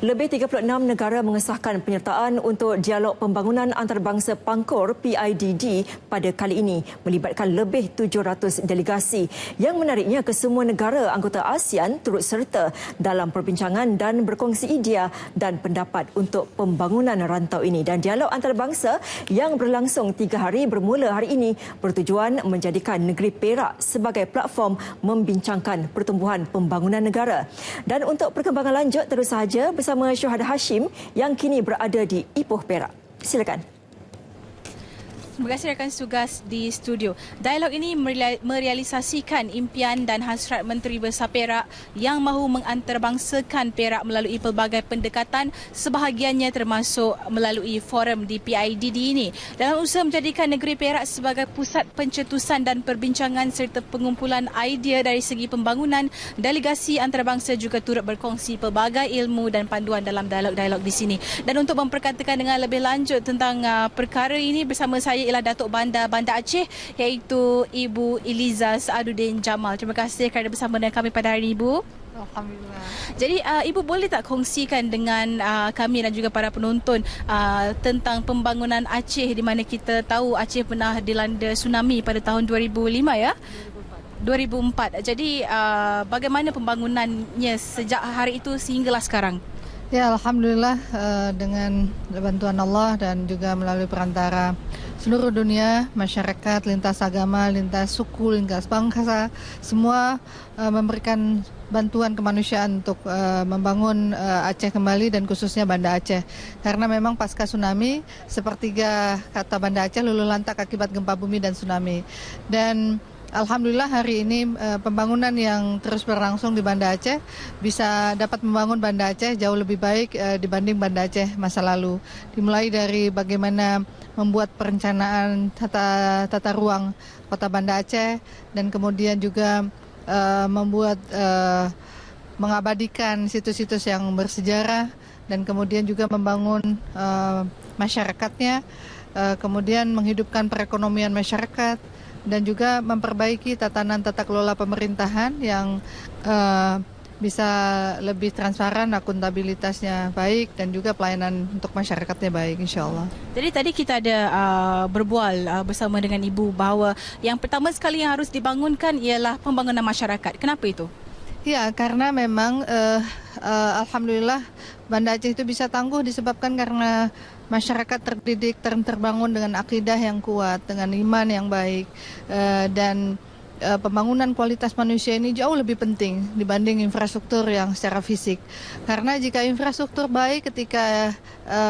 Lebih 36 negara mengesahkan penyertaan untuk Dialog Pembangunan Antarabangsa Pangkor PIDD pada kali ini melibatkan lebih 700 delegasi. Yang menariknya, kesemua negara anggota ASEAN turut serta dalam perbincangan dan berkongsi idea dan pendapat untuk pembangunan rantau ini. Dan dialog antarabangsa yang berlangsung 3 hari bermula hari ini bertujuan menjadikan negeri Perak sebagai platform membincangkan pertumbuhan pembangunan negara. Dan untuk perkembangan lanjut terus sahaja bersama Syuhada Hashim yang kini berada di Ipoh, Perak. Silakan. Terima kasih rakan tugas di studio. Dialog ini merealisasikan impian dan hasrat Menteri Besar Perak yang mahu mengantarabangsakan Perak melalui pelbagai pendekatan, sebahagiannya termasuk melalui forum di PIDD ini. Dalam usaha menjadikan negeri Perak sebagai pusat pencetusan dan perbincangan serta pengumpulan idea dari segi pembangunan, delegasi antarabangsa juga turut berkongsi pelbagai ilmu dan panduan dalam dialog-dialog di sini. Dan untuk memperkatakan dengan lebih lanjut tentang perkara ini, bersama saya ialah Datuk Bandar Aceh, iaitu Ibu Eliza Saaduddin Jamal. Terima kasih kerana bersama dengan kami pada hari ini, Ibu. Alhamdulillah. Jadi Ibu boleh tak kongsikan dengan kami dan juga para penonton tentang pembangunan Aceh, di mana kita tahu Aceh pernah dilanda tsunami pada tahun 2005 ya? 2004. Jadi bagaimana pembangunannya sejak hari itu sehinggalah sekarang? Ya, Alhamdulillah, dengan bantuan Allah dan juga melalui perantara seluruh dunia, masyarakat, lintas agama, lintas suku, lintas bangsa, semua memberikan bantuan kemanusiaan untuk membangun Aceh kembali dan khususnya Banda Aceh. Karena memang pasca tsunami, sepertiga kata Banda Aceh luluh lantak akibat gempa bumi dan tsunami. Dan Alhamdulillah hari ini pembangunan yang terus berlangsung di Banda Aceh bisa dapat membangun Banda Aceh jauh lebih baik dibanding Banda Aceh masa lalu. Dimulai dari bagaimana membuat perencanaan tata ruang kota Banda Aceh dan kemudian juga mengabadikan situs-situs yang bersejarah dan kemudian juga membangun masyarakatnya, kemudian menghidupkan perekonomian masyarakat, dan juga memperbaiki tatanan tata kelola pemerintahan yang bisa lebih transparan, akuntabilitasnya baik, dan juga pelayanan untuk masyarakatnya baik, insya Allah. Jadi tadi kita ada berbual bersama dengan Ibu bahawa yang pertama sekali yang harus dibangunkan ialah pembangunan masyarakat. Kenapa itu? Ya, karena memang Alhamdulillah Banda Aceh itu bisa tangguh disebabkan karena masyarakat terdidik, terbangun dengan akidah yang kuat, dengan iman yang baik, dan pembangunan kualitas manusia ini jauh lebih penting dibanding infrastruktur yang secara fisik. Karena jika infrastruktur baik ketika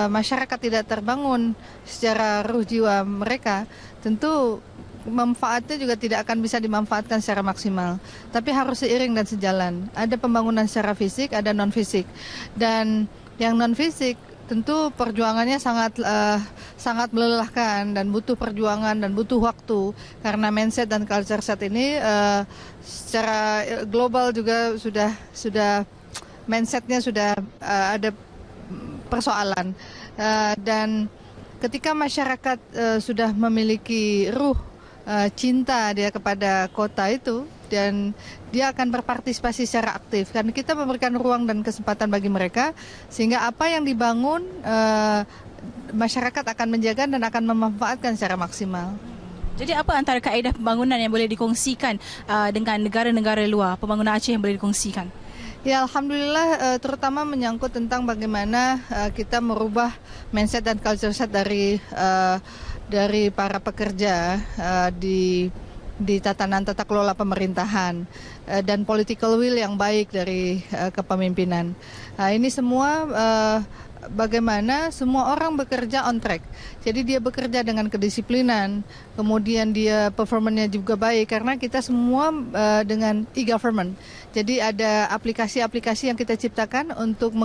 masyarakat tidak terbangun secara ruh jiwa mereka, tentu manfaatnya juga tidak akan bisa dimanfaatkan secara maksimal. Tapi harus seiring dan sejalan. Ada pembangunan secara fisik, ada non-fisik. Dan yang non-fisik tentu perjuangannya sangat melelahkan dan butuh perjuangan dan butuh waktu. Karena mindset dan culture set ini secara global juga sudah mindsetnya sudah ada persoalan. Dan ketika masyarakat sudah memiliki ruh cinta dia kepada kota itu, dan dia akan berpartisipasi secara aktif karena kita memberikan ruang dan kesempatan bagi mereka, sehingga apa yang dibangun masyarakat akan menjaga dan akan memanfaatkan secara maksimal. Jadi apa antara kaedah pembangunan yang boleh dikongsikan dengan negara-negara luar, pembangunan Aceh yang boleh dikongsikan? Ya, Alhamdulillah, terutama menyangkut tentang bagaimana kita merubah mindset dan culture set dari para pekerja di tatanan tata kelola pemerintahan dan political will yang baik dari kepemimpinan. Ini semua bagaimana semua orang bekerja on track. Jadi dia bekerja dengan kedisiplinan, kemudian dia performanya juga baik karena kita semua dengan e-government. Jadi ada aplikasi-aplikasi yang kita ciptakan untuk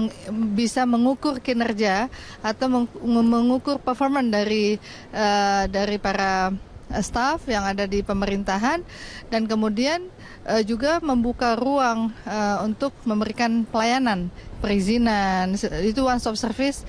bisa mengukur kinerja atau mengukur performan dari para staf yang ada di pemerintahan, dan kemudian juga membuka ruang untuk memberikan pelayanan perizinan, itu one stop service,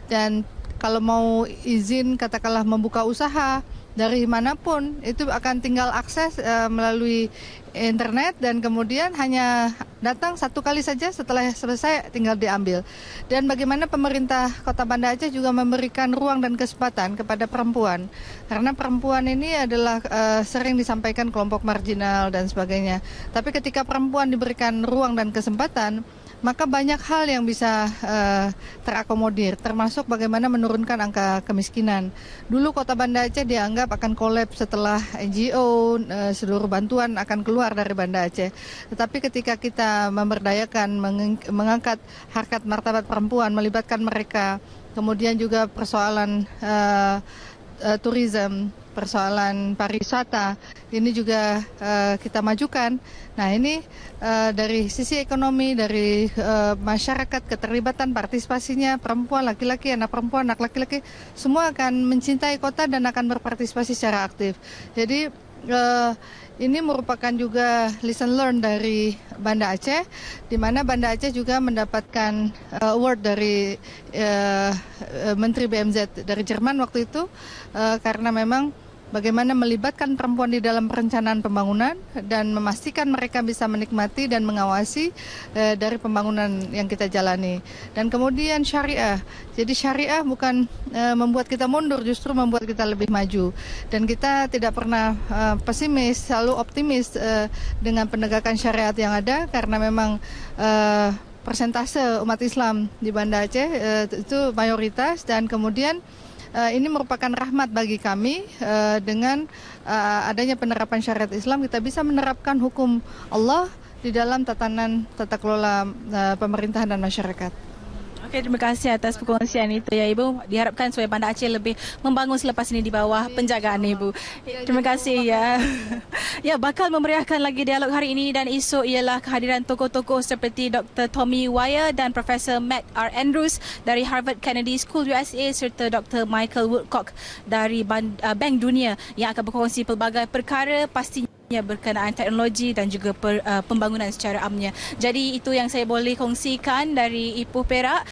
dan kalau mau izin katakanlah membuka usaha dari manapun itu akan tinggal akses melalui internet dan kemudian hanya datang satu kali saja, setelah selesai tinggal diambil. Dan bagaimana pemerintah Kota Banda Aceh juga memberikan ruang dan kesempatan kepada perempuan, karena perempuan ini adalah sering disampaikan kelompok marginal dan sebagainya. Tapi ketika perempuan diberikan ruang dan kesempatan, maka banyak hal yang bisa terakomodir, termasuk bagaimana menurunkan angka kemiskinan. Dulu Kota Banda Aceh dianggap akan kolaps setelah NGO, seluruh bantuan akan keluar dari Banda Aceh. Tetapi ketika kita memberdayakan, mengangkat harkat martabat perempuan, melibatkan mereka, kemudian juga persoalan tourism, persoalan pariwisata, ini juga kita majukan. Nah ini dari sisi ekonomi, dari masyarakat, keterlibatan, partisipasinya, perempuan, laki-laki, anak perempuan, anak laki-laki, semua akan mencintai kota dan akan berpartisipasi secara aktif. Jadi ini merupakan juga lesson learn dari Banda Aceh, di mana Banda Aceh juga mendapatkan award dari Menteri BMZ dari Jerman waktu itu, karena memang bagaimana melibatkan perempuan di dalam perencanaan pembangunan dan memastikan mereka bisa menikmati dan mengawasi dari pembangunan yang kita jalani. Dan kemudian syariah. Jadi syariah bukan membuat kita mundur, justru membuat kita lebih maju. Dan kita tidak pernah pesimis, selalu optimis dengan penegakan syariat yang ada, karena memang persentase umat Islam di Banda Aceh itu mayoritas, dan kemudian ini merupakan rahmat bagi kami, dengan adanya penerapan syariat Islam kita bisa menerapkan hukum Allah di dalam tatanan tata kelola pemerintahan dan masyarakat. Okey, terima kasih atas perkongsian itu ya Ibu. Diharapkan supaya Banda Aceh lebih membangun selepas ini di bawah penjagaan Ibu. Terima kasih ya. Ya, bakal memeriahkan lagi dialog hari ini dan esok ialah kehadiran tokoh-tokoh seperti Dr. Tommy Wire dan Profesor Matt R. Andrews dari Harvard Kennedy School USA serta Dr. Michael Woodcock dari Bank Dunia yang akan berkongsi pelbagai perkara, pastinya berkenaan teknologi dan juga pembangunan secara amnya. Jadi itu yang saya boleh kongsikan dari Ipoh Perak.